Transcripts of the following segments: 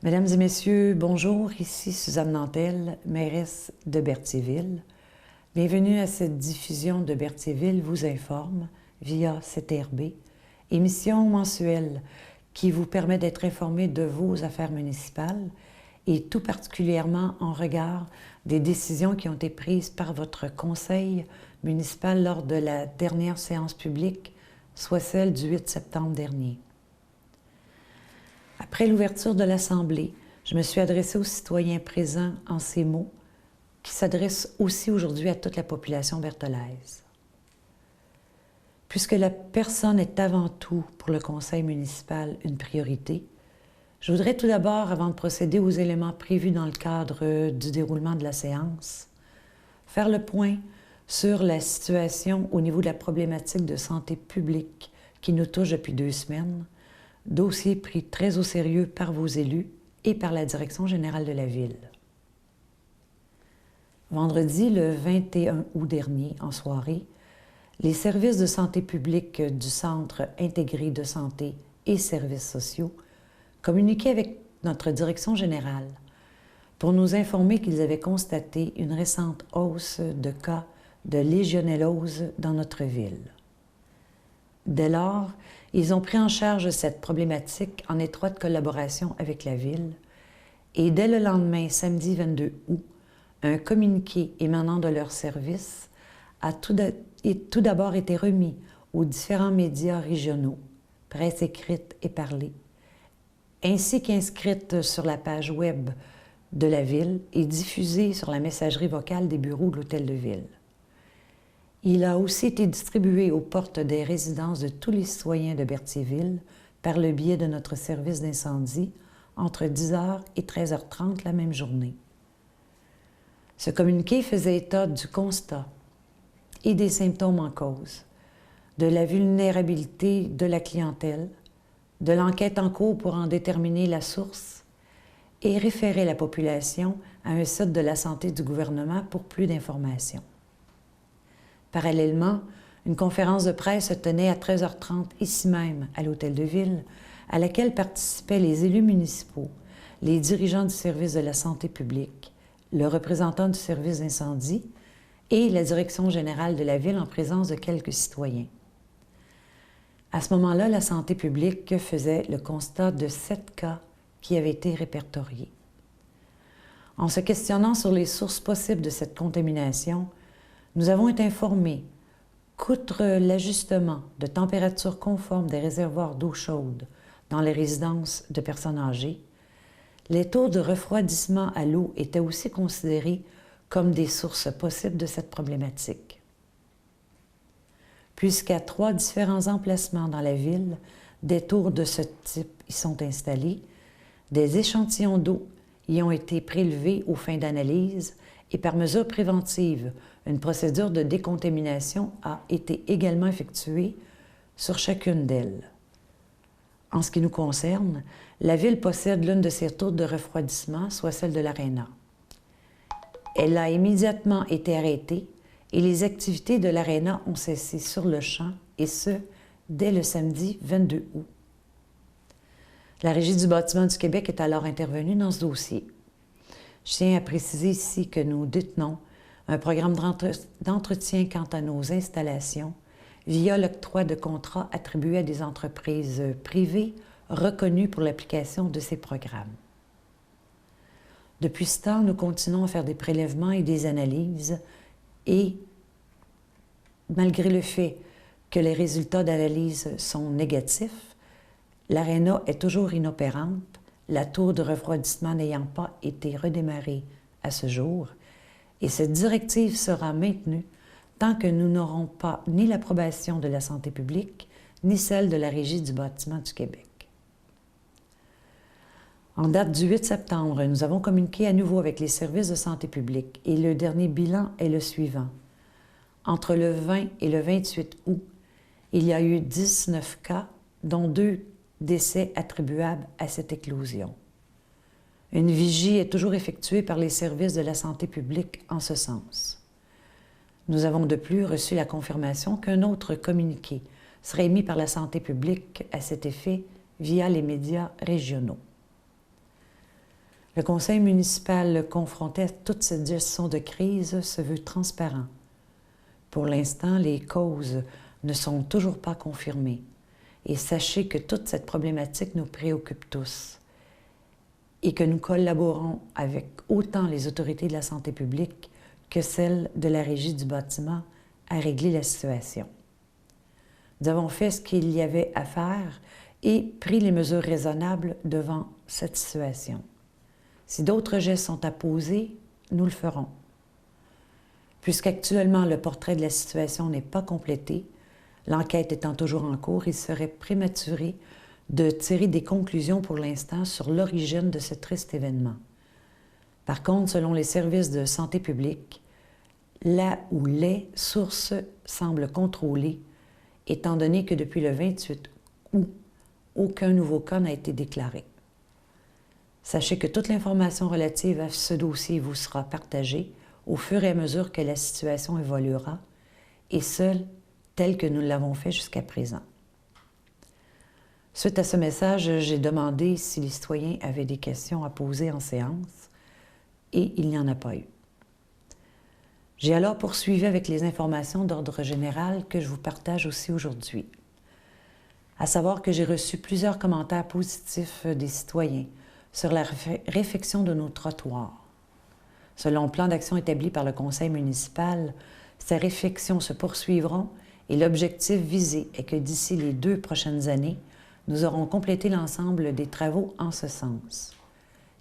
Mesdames et messieurs, bonjour, ici Suzanne Nantel, mairesse de Berthierville. Bienvenue à cette diffusion de Berthierville vous informe via CTRB, émission mensuelle qui vous permet d'être informé de vos affaires municipales et tout particulièrement en regard des décisions qui ont été prises par votre conseil municipal lors de la dernière séance publique, soit celle du 8 septembre dernier. Après l'ouverture de l'Assemblée, je me suis adressée aux citoyens présents en ces mots, qui s'adressent aussi aujourd'hui à toute la population bertholaise. Puisque la personne est avant tout, pour le conseil municipal, une priorité, je voudrais tout d'abord, avant de procéder aux éléments prévus dans le cadre du déroulement de la séance, faire le point sur la situation au niveau de la problématique de santé publique qui nous touche depuis 2 semaines, dossier pris très au sérieux par vos élus et par la direction générale de la Ville. Vendredi, le 21 août dernier, en soirée, les services de santé publique du Centre intégré de santé et services sociaux communiquaient avec notre direction générale pour nous informer qu'ils avaient constaté une récente hausse de cas de légionellose dans notre ville. Dès lors, ils ont pris en charge cette problématique en étroite collaboration avec la Ville et dès le lendemain, samedi 22 août, un communiqué émanant de leur service a tout d'abord été remis aux différents médias régionaux, presse écrite et parlée, ainsi qu'inscrite sur la page web de la Ville et diffusée sur la messagerie vocale des bureaux de l'Hôtel de Ville. Il a aussi été distribué aux portes des résidences de tous les citoyens de Berthierville par le biais de notre service d'incendie entre 10h et 13h30 la même journée. Ce communiqué faisait état du constat et des symptômes en cause, de la vulnérabilité de la clientèle, de l'enquête en cours pour en déterminer la source et référait la population à un site de la santé du gouvernement pour plus d'informations. Parallèlement, une conférence de presse se tenait à 13h30 ici même, à l'Hôtel de Ville, à laquelle participaient les élus municipaux, les dirigeants du service de la santé publique, le représentant du service d'incendie et la direction générale de la Ville en présence de quelques citoyens. À ce moment-là, la santé publique faisait le constat de 7 cas qui avaient été répertoriés. En se questionnant sur les sources possibles de cette contamination, nous avons été informés qu'outre l'ajustement de température conforme des réservoirs d'eau chaude dans les résidences de personnes âgées, les taux de refroidissement à l'eau étaient aussi considérés comme des sources possibles de cette problématique. Puisqu'à 3 différents emplacements dans la ville, des tours de ce type y sont installés, des échantillons d'eau y ont été prélevés aux fins d'analyse et par mesure préventive, une procédure de décontamination a été également effectuée sur chacune d'elles. En ce qui nous concerne, la Ville possède l'une de ces tours de refroidissement, soit celle de l'Arena. Elle a immédiatement été arrêtée et les activités de l'Arena ont cessé sur le champ, et ce, dès le samedi 22 août. La Régie du bâtiment du Québec est alors intervenue dans ce dossier. Je tiens à préciser ici que nous détenons un programme d'entretien quant à nos installations via l'octroi de contrats attribués à des entreprises privées reconnues pour l'application de ces programmes. Depuis ce temps, nous continuons à faire des prélèvements et des analyses et, malgré le fait que les résultats d'analyse sont négatifs, l'Arena est toujours inopérante, la tour de refroidissement n'ayant pas été redémarrée à ce jour, et cette directive sera maintenue tant que nous n'aurons pas ni l'approbation de la santé publique, ni celle de la Régie du bâtiment du Québec. En date du 8 septembre, nous avons communiqué à nouveau avec les services de santé publique et le dernier bilan est le suivant. Entre le 20 et le 28 août, il y a eu 19 cas, dont 2 décès attribuables à cette éclosion. Une vigie est toujours effectuée par les services de la santé publique en ce sens. Nous avons de plus reçu la confirmation qu'un autre communiqué serait émis par la santé publique à cet effet via les médias régionaux. Le conseil municipal confronté à toute cette gestion de crise se veut transparent. Pour l'instant, les causes ne sont toujours pas confirmées. Et sachez que toute cette problématique nous préoccupe tous et que nous collaborons avec autant les autorités de la santé publique que celles de la Régie du bâtiment à régler la situation. Nous avons fait ce qu'il y avait à faire et pris les mesures raisonnables devant cette situation. Si d'autres gestes sont à poser, nous le ferons. Puisqu'actuellement le portrait de la situation n'est pas complété, l'enquête étant toujours en cours, il serait prématuré de tirer des conclusions pour l'instant sur l'origine de ce triste événement. Par contre, selon les services de santé publique, là où les sources semblent contrôlées, étant donné que depuis le 28 août, aucun nouveau cas n'a été déclaré. Sachez que toute l'information relative à ce dossier vous sera partagée au fur et à mesure que la situation évoluera, et seule telle que nous l'avons fait jusqu'à présent. Suite à ce message, j'ai demandé si les citoyens avaient des questions à poser en séance, et il n'y en a pas eu. J'ai alors poursuivi avec les informations d'ordre général que je vous partage aussi aujourd'hui. À savoir que j'ai reçu plusieurs commentaires positifs des citoyens sur la réfection de nos trottoirs. Selon le plan d'action établi par le conseil municipal, ces réfections se poursuivront et l'objectif visé est que d'ici les 2 prochaines années, nous aurons complété l'ensemble des travaux en ce sens.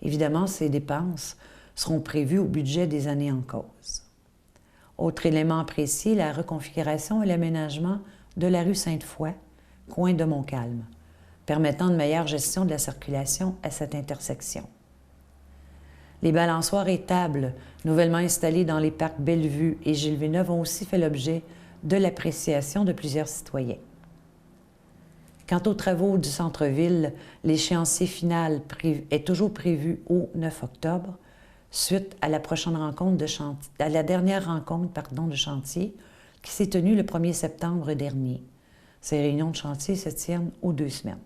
Évidemment, ces dépenses seront prévues au budget des années en cause. Autre élément apprécié, la reconfiguration et l'aménagement de la rue Sainte-Foy, coin de Montcalm, permettant une meilleure gestion de la circulation à cette intersection. Les balançoires et tables nouvellement installées dans les parcs Bellevue et Gilles Villeneuve ont aussi fait l'objet de l'appréciation de plusieurs citoyens. Quant aux travaux du centre-ville, l'échéancier final est toujours prévu au 9 octobre, suite à la prochaine rencontre de chantier, à la dernière rencontre de chantier qui s'est tenue le 1er septembre dernier. Ces réunions de chantier se tiennent aux 2 semaines.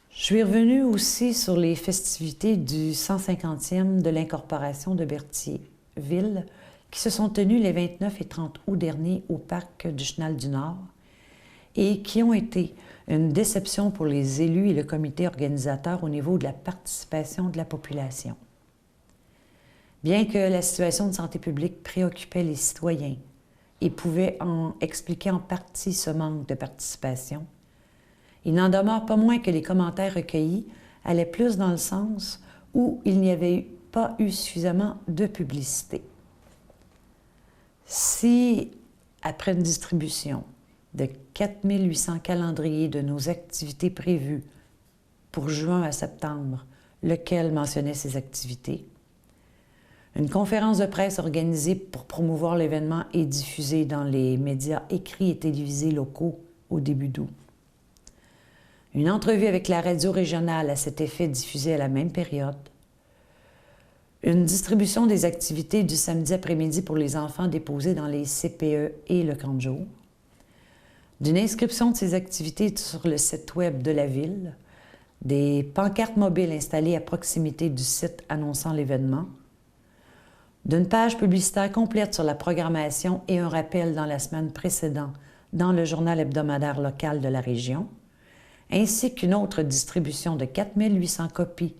Je suis revenue aussi sur les festivités du 150e de l'incorporation de Berthierville qui se sont tenues les 29 et 30 août dernier au parc du Chenal du Nord et qui ont été une déception pour les élus et le comité organisateur au niveau de la participation de la population. Bien que la situation de santé publique préoccupait les citoyens et pouvait expliquer en partie ce manque de participation, il n'en demeure pas moins que les commentaires recueillis allaient plus dans le sens où il n'y avait pas eu suffisamment de publicité. Si, après une distribution de 4800 calendriers de nos activités prévues pour juin à septembre, lequel mentionnait ces activités, une conférence de presse organisée pour promouvoir l'événement est diffusée dans les médias écrits et télévisés locaux au début d'août. Une entrevue avec la radio régionale à cet effet diffusée à la même période. Une distribution des activités du samedi après-midi pour les enfants déposés dans les CPE et le camp de jour. D'une inscription de ces activités sur le site web de la ville. Des pancartes mobiles installées à proximité du site annonçant l'événement. D'une page publicitaire complète sur la programmation et un rappel dans la semaine précédente dans le journal hebdomadaire local de la région, ainsi qu'une autre distribution de 4800 copies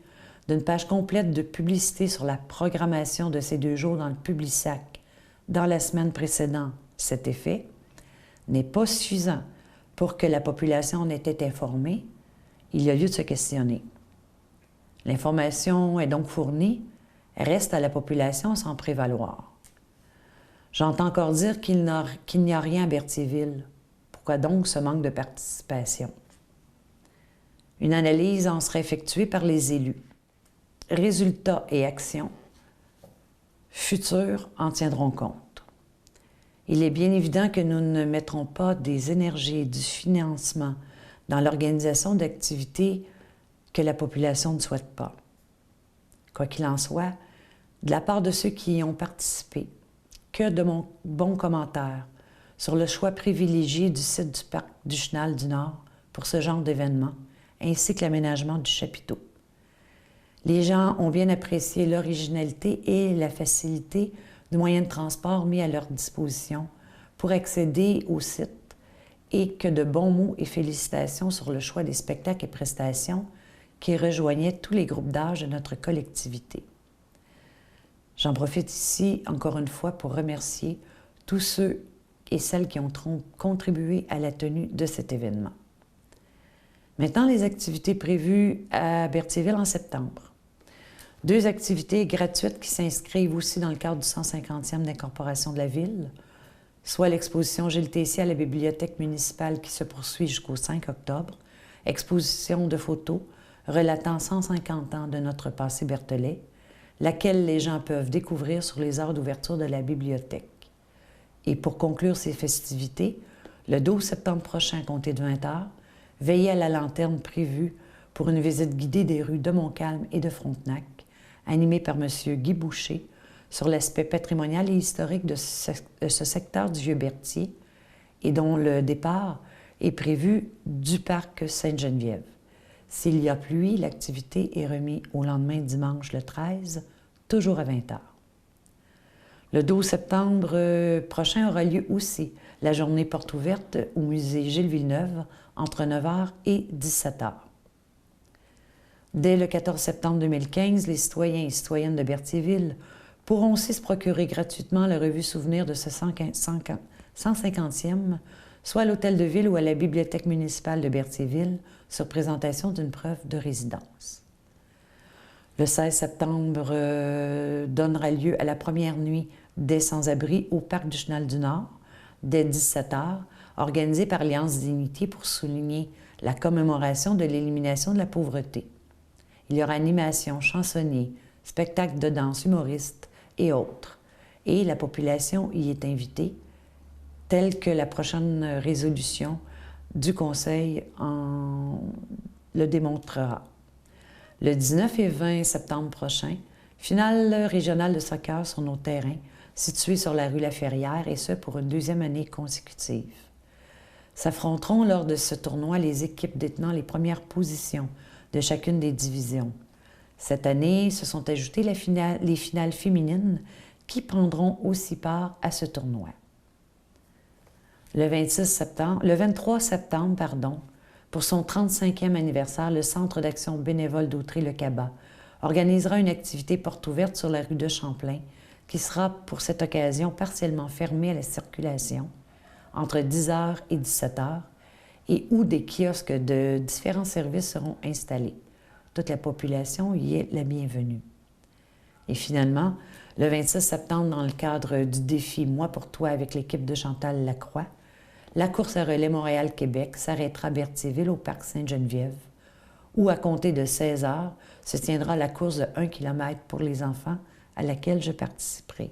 d'une page complète de publicité sur la programmation de ces 2 jours dans le Publisac dans la semaine précédente, cet effet, n'est pas suffisant pour que la population en était informée. Il y a lieu de se questionner. L'information est donc fournie, reste à la population sans prévaloir. J'entends encore dire qu'il n'y a rien à Berthierville. Pourquoi donc ce manque de participation? Une analyse en sera effectuée par les élus. Résultats et actions futures en tiendront compte. Il est bien évident que nous ne mettrons pas des énergies et du financement dans l'organisation d'activités que la population ne souhaite pas. Quoi qu'il en soit, de la part de ceux qui y ont participé, que de bons commentaires sur le choix privilégié du site du parc du Chenal du Nord pour ce genre d'événement, ainsi que l'aménagement du chapiteau. Les gens ont bien apprécié l'originalité et la facilité du moyen de transport mis à leur disposition pour accéder au site et que de bons mots et félicitations sur le choix des spectacles et prestations qui rejoignaient tous les groupes d'âge de notre collectivité. J'en profite ici, encore une fois, pour remercier tous ceux et celles qui ont contribué à la tenue de cet événement. Maintenant, les activités prévues à Berthierville en septembre. 2 activités gratuites qui s'inscrivent aussi dans le cadre du 150e d'incorporation de la Ville, soit l'exposition Gilles Tessier à la Bibliothèque municipale qui se poursuit jusqu'au 5 octobre, exposition de photos relatant 150 ans de notre passé berthelais, laquelle les gens peuvent découvrir sur les heures d'ouverture de la bibliothèque. Et pour conclure ces festivités, le 12 septembre prochain, compté de 20 h, veillez à la lanterne prévue pour une visite guidée des rues de Montcalm et de Frontenac, animée par M. Guy Boucher, sur l'aspect patrimonial et historique de ce secteur du Vieux-Berthier et dont le départ est prévu du parc Sainte-Geneviève. S'il y a pluie, l'activité est remise au lendemain dimanche le 13, toujours à 20 h. Le 12 septembre prochain aura lieu aussi la journée porte ouverte au musée Gilles Villeneuve entre 9 h et 17 h. Dès le 14 septembre 2015, les citoyens et citoyennes de Berthierville pourront aussi se procurer gratuitement la revue souvenir de ce 150e, soit à l'Hôtel de Ville ou à la Bibliothèque municipale de Berthierville, sur présentation d'une preuve de résidence. Le 16 septembre donnera lieu à la première nuit des sans-abri au Parc du Chenal du Nord, dès 17 h, organisée par Alliance Dignité pour souligner la commémoration de l'élimination de la pauvreté. Il y aura animation, chansonniers, spectacles de danse, humoristes et autres. Et la population y est invitée, telle que la prochaine résolution du Conseil le démontrera. Le 19 et 20 septembre prochain, finale régionale de soccer sur nos terrains, situés sur la rue Laferrière, et ce pour une 2e année consécutive. S'affronteront lors de ce tournoi les équipes détenant les premières positions de chacune des divisions. Cette année, se sont ajoutées les finales féminines qui prendront aussi part à ce tournoi. Le 23 septembre, pour son 35e anniversaire, le Centre d'action bénévole d'Autrey-le-Cabas organisera une activité porte ouverte sur la rue de Champlain qui sera pour cette occasion partiellement fermée à la circulation entre 10 h et 17 h et où des kiosques de différents services seront installés. Toute la population y est la bienvenue. Et finalement, le 26 septembre, dans le cadre du défi Moi pour toi avec l'équipe de Chantal Lacroix, la course à relais Montréal-Québec s'arrêtera à Berthierville au parc Sainte-Geneviève, où à compter de 16 h se tiendra la course de 1 km pour les enfants à laquelle je participerai.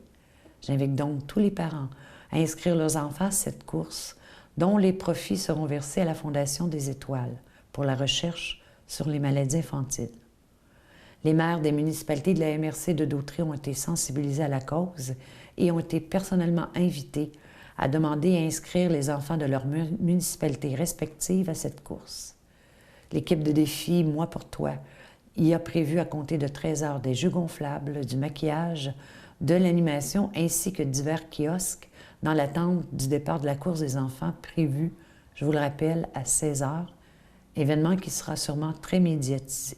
J'invite donc tous les parents à inscrire leurs enfants à cette course, dont les profits seront versés à la Fondation des Étoiles pour la recherche sur les maladies infantiles. Les maires des municipalités de la MRC de Dautrey ont été sensibilisés à la cause et ont été personnellement invités à demander et à inscrire les enfants de leurs municipalités respectives à cette course. L'équipe de défi Moi pour toi y a prévu à compter de 13 h des jeux gonflables, du maquillage, de l'animation ainsi que divers kiosques dans l'attente du départ de la course des enfants prévu, je vous le rappelle, à 16 h, événement qui sera sûrement très médiatisé.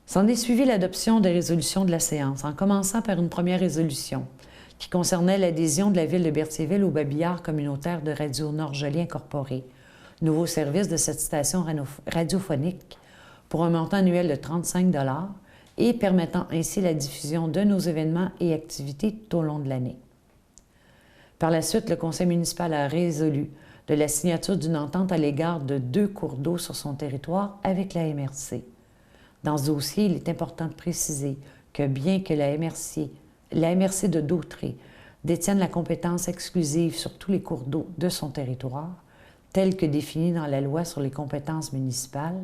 S'en est suivi l'adoption des résolutions de la séance, en commençant par une première résolution qui concernait l'adhésion de la ville de Berthierville au babillard communautaire de Radio Nord-Joli Incorporé, nouveau service de cette station radiophonique pour un montant annuel de 35 $ et permettant ainsi la diffusion de nos événements et activités tout au long de l'année. Par la suite, le conseil municipal a résolu de la signature d'une entente à l'égard de 2 cours d'eau sur son territoire avec la MRC. Dans ce dossier, il est important de préciser que bien que la MRC de Dautrey détienne la compétence exclusive sur tous les cours d'eau de son territoire, telle que définie dans la loi sur les compétences municipales,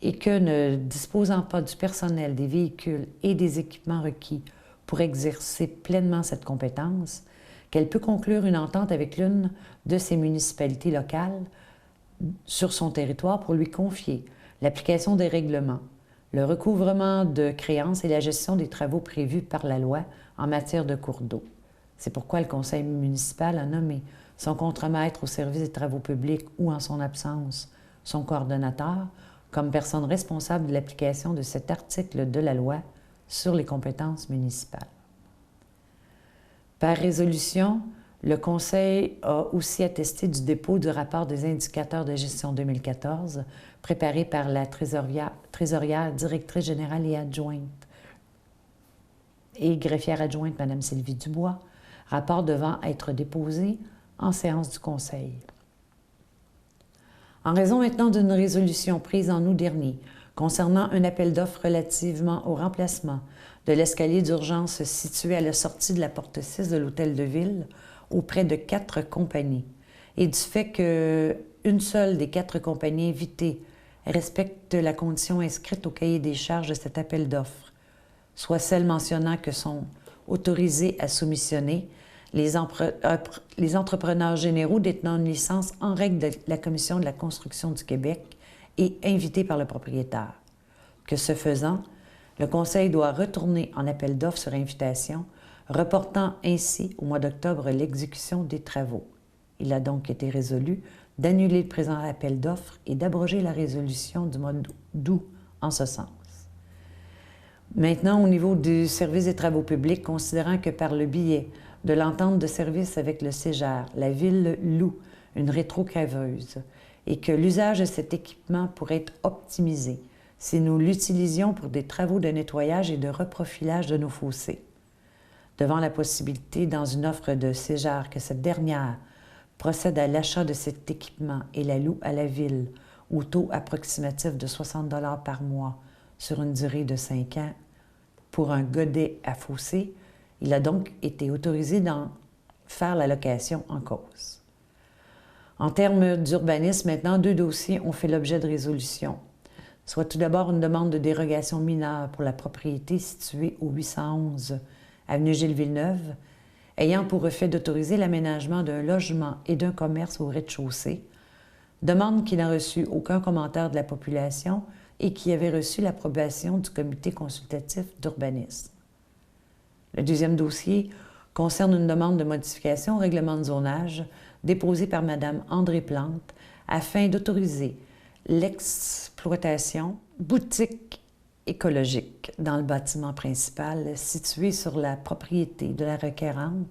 et que ne disposant pas du personnel, des véhicules et des équipements requis pour exercer pleinement cette compétence, qu'elle peut conclure une entente avec l'une de ses municipalités locales sur son territoire pour lui confier l'application des règlements le recouvrement de créances et la gestion des travaux prévus par la loi en matière de cours d'eau. C'est pourquoi le conseil municipal a nommé son contremaître au service des travaux publics ou, en son absence, son coordonnateur, comme personne responsable de l'application de cet article de la loi sur les compétences municipales. Par résolution, le Conseil a aussi attesté du dépôt du rapport des indicateurs de gestion 2014 préparé par la trésorière, directrice générale et adjointe et greffière adjointe Mme Sylvie Dubois, rapport devant être déposé en séance du Conseil. En raison maintenant d'une résolution prise en août dernier concernant un appel d'offres relativement au remplacement de l'escalier d'urgence situé à la sortie de la porte 6 de l'Hôtel de Ville auprès de 4 compagnies, et du fait qu'une seule des 4 compagnies invitées respecte la condition inscrite au cahier des charges de cet appel d'offres, soit celle mentionnant que sont autorisés à soumissionner les entrepreneurs généraux détenant une licence en règle de la Commission de la construction du Québec et invités par le propriétaire. Que ce faisant, le Conseil doit retourner en appel d'offres sur invitation, reportant ainsi au mois d'octobre l'exécution des travaux. Il a donc été résolu d'annuler le présent appel d'offres et d'abroger la résolution du mois d'août en ce sens. Maintenant, au niveau du service des travaux publics, considérant que par le biais de l'entente de service avec le Cégep, la Ville loue une rétrocaveuse et que l'usage de cet équipement pourrait être optimisé si nous l'utilisions pour des travaux de nettoyage et de reprofilage de nos fossés. Devant la possibilité, dans une offre de Cégep, que cette dernière procède à l'achat de cet équipement et la loue à la Ville au taux approximatif de 60 $ par mois sur une durée de 5 ans pour un godet à fossé, il a donc été autorisé d'en faire la location en cause. En termes d'urbanisme, maintenant, 2 dossiers ont fait l'objet de résolution, soit tout d'abord une demande de dérogation mineure pour la propriété située au 811 avenue Gilles-Villeneuve, ayant pour effet d'autoriser l'aménagement d'un logement et d'un commerce au rez-de-chaussée, demande qui n'a reçu aucun commentaire de la population et qui avait reçu l'approbation du comité consultatif d'urbanisme. Le deuxième dossier concerne une demande de modification au règlement de zonage déposée par Mme André Plante afin d'autoriser l'exploitation boutique écologique dans le bâtiment principal situé sur la propriété de la requérante,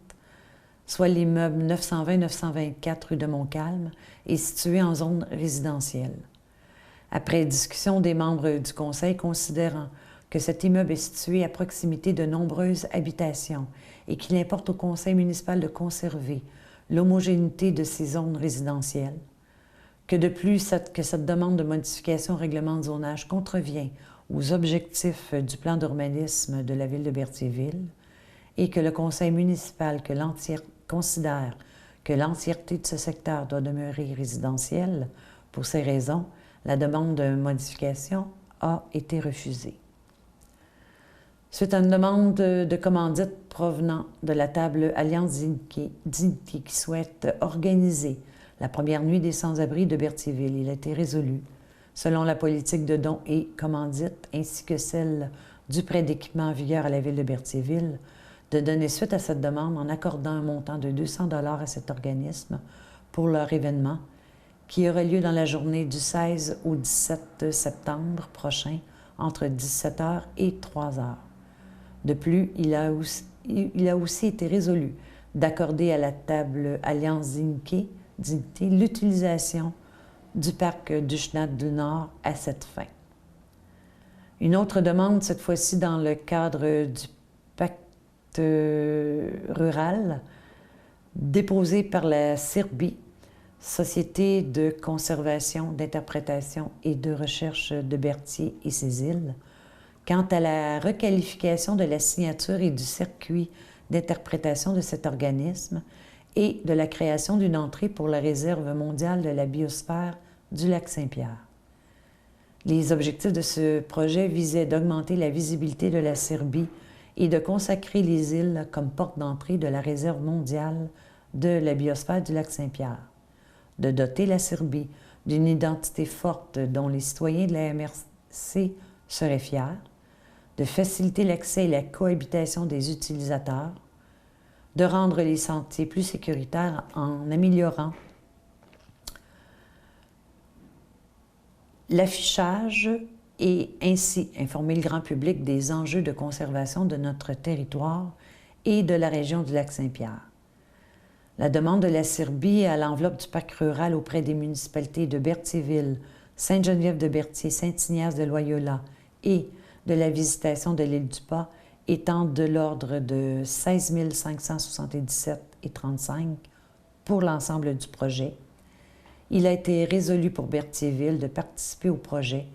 soit l'immeuble 920-924 rue de Montcalm et situé en zone résidentielle. Après discussion des membres du Conseil considérant que cet immeuble est situé à proximité de nombreuses habitations et qu'il importe au Conseil municipal de conserver l'homogénéité de ces zones résidentielles, que de plus que cette demande de modification au règlement de zonage contrevient aux objectifs du plan d'urbanisme de la Ville de Berthierville et que le Conseil municipal considère que l'entièreté de ce secteur doit demeurer résidentielle. Pour ces raisons, la demande de modification a été refusée. Suite à une demande de commandite provenant de la table Alliance Dignité qui souhaite organiser la première nuit des sans-abri de Berthierville, il a été résolu, selon la politique de dons et commandites, ainsi que celle du prêt d'équipement en vigueur à la Ville de Berthierville, de donner suite à cette demande en accordant un montant de 200 $ à cet organisme pour leur événement, qui aura lieu dans la journée du 16 au 17 septembre prochain, entre 17 h et 3 h. De plus, il a aussi été résolu d'accorder à la table Alliance Dignité l'utilisation du parc du Chenat du Nord à cette fin. Une autre demande, cette fois-ci dans le cadre du pacte rural, déposée par la CIRBI, Société de conservation, d'interprétation et de recherche de Berthier et ses îles, quant à la requalification de la signature et du circuit d'interprétation de cet organisme et de la création d'une entrée pour la réserve mondiale de la biosphère du lac Saint-Pierre. Les objectifs de ce projet visaient d'augmenter la visibilité de la Serbie et de consacrer les îles comme porte d'entrée de la réserve mondiale de la biosphère du lac Saint-Pierre, de doter la Serbie d'une identité forte dont les citoyens de la MRC serait fier, de faciliter l'accès et la cohabitation des utilisateurs, de rendre les sentiers plus sécuritaires en améliorant l'affichage et ainsi informer le grand public des enjeux de conservation de notre territoire et de la région du Lac-Saint-Pierre. La demande de la Cirbie à l'enveloppe du parc rural auprès des municipalités de Berthierville, Sainte-Geneviève-de-Berthier, Saint-Ignace-de-Loyola et de la visitation de l'île du Pas étant de l'ordre de 16 577,35 pour l'ensemble du projet, il a été résolu pour Berthierville de participer au projet,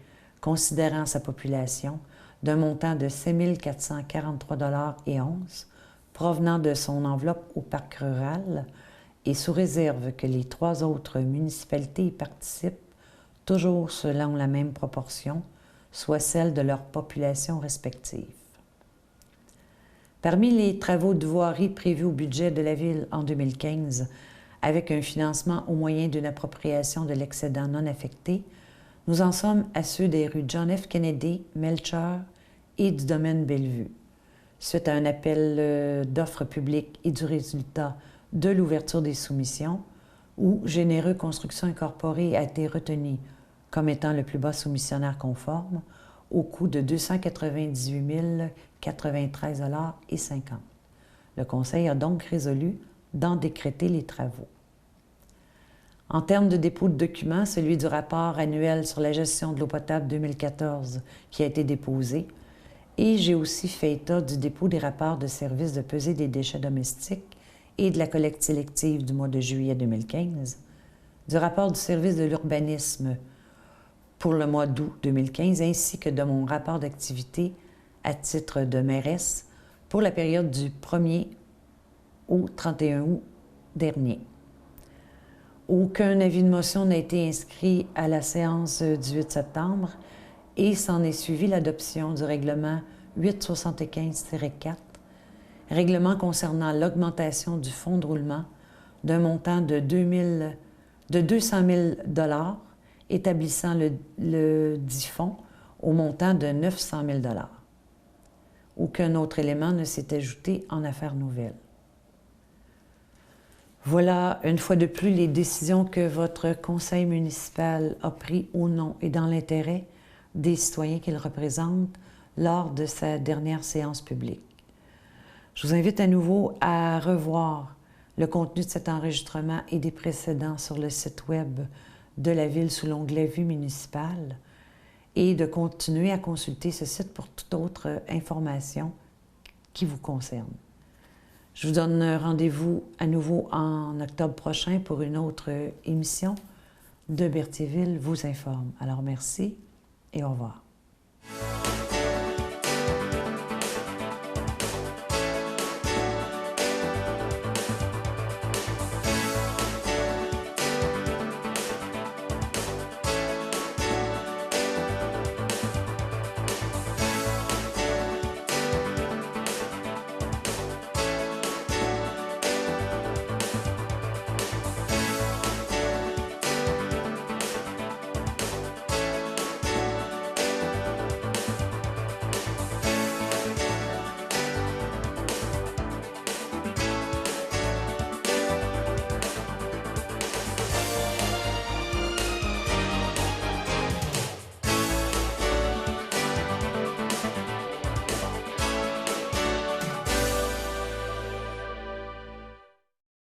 considérant sa population, d'un montant de 7 443,11 provenant de son enveloppe au parc rural et sous réserve que les 3 autres municipalités y participent, toujours selon la même proportion, soit celle de leur population respective. Parmi les travaux de voirie prévus au budget de la Ville en 2015, avec un financement au moyen d'une appropriation de l'excédent non affecté, nous en sommes à ceux des rues John F. Kennedy, Melchior et du domaine Bellevue. Suite à un appel d'offres publiques et du résultat de l'ouverture des soumissions, où Généreux Construction Incorporée a été retenu comme étant le plus bas soumissionnaire conforme, au coût de 298 093,50 $. Le Conseil a donc résolu d'en décréter les travaux. En termes de dépôt de documents, celui du rapport annuel sur la gestion de l'eau potable 2014 qui a été déposé, et j'ai aussi fait état du dépôt des rapports de service de pesée des déchets domestiques et de la collecte sélective du mois de juillet 2015, du rapport du service de l'urbanisme pour le mois d'août 2015, ainsi que de mon rapport d'activité à titre de mairesse pour la période du 1er au 31 août dernier. Aucun avis de motion n'a été inscrit à la séance du 8 septembre et s'en est suivi l'adoption du règlement 875-4, règlement concernant l'augmentation du fonds de roulement d'un montant de 200 000 $, établissant le dit fonds au montant de 900 000 $. Aucun autre élément ne s'est ajouté en affaires nouvelles. Voilà, une fois de plus, les décisions que votre conseil municipal a prises au nom et dans l'intérêt des citoyens qu'il représente lors de sa dernière séance publique. Je vous invite à nouveau à revoir le contenu de cet enregistrement et des précédents sur le site web de la Ville sous l'onglet Vue municipale et de continuer à consulter ce site pour toute autre information qui vous concerne. Je vous donne rendez-vous à nouveau en octobre prochain pour une autre émission de Berthierville vous informe. Alors merci et au revoir.